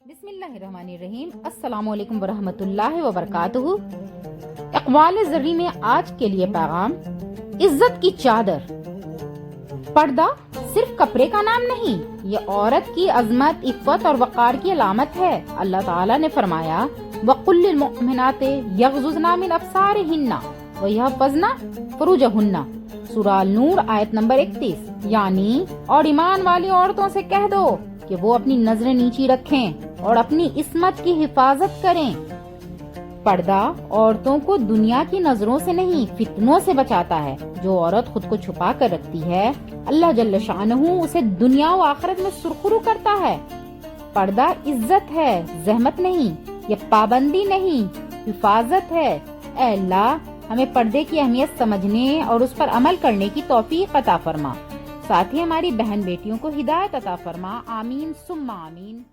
बिस्मिल्लाहिर्रहमानिर्रहीम। अस्सलामुअलैकुम वरहमतुल्लाहि वबरकातुहू। इक़बाल ज़र्री में आज के लिए पैगाम, इज्जत की चादर। पर्दा सिर्फ कपड़े का नाम नहीं, ये औरत की अजमत, इफ़्फ़त और वक़ार की अलामत है। अल्लाह ताला ने फरमाया, वक़ुल्लिल मुअमिनाति यग़ज़ुज़ना मिन अब्सारिहिन्ना व यहफ़ज़ना फ़ुरूजहुन्ना, सूरह नूर आयत नंबर 31। यानी और ईमान वाली औरतों से कह दो कि वो अपनी नजरें नीची रखें और अपनी इस्मत की हिफाजत करें। पर्दा औरतों को दुनिया की नजरों से नहीं, फितनों से बचाता है। जो औरत खुद को छुपा कर रखती है, अल्लाह जल्ल शानहू उसे दुनिया और आखिरत में सुरखरू करता है। पर्दा इज्जत है, जहमत नहीं, ये पाबंदी नहीं, हिफाजत है। ऐ अल्लाह, हमें पर्दे की अहमियत समझने और उस पर अमल करने की तौफीक अता फरमा। साथ ही हमारी बहन बेटियों को हिदायत अता फरमा। आमीन सुम्मा आमीन।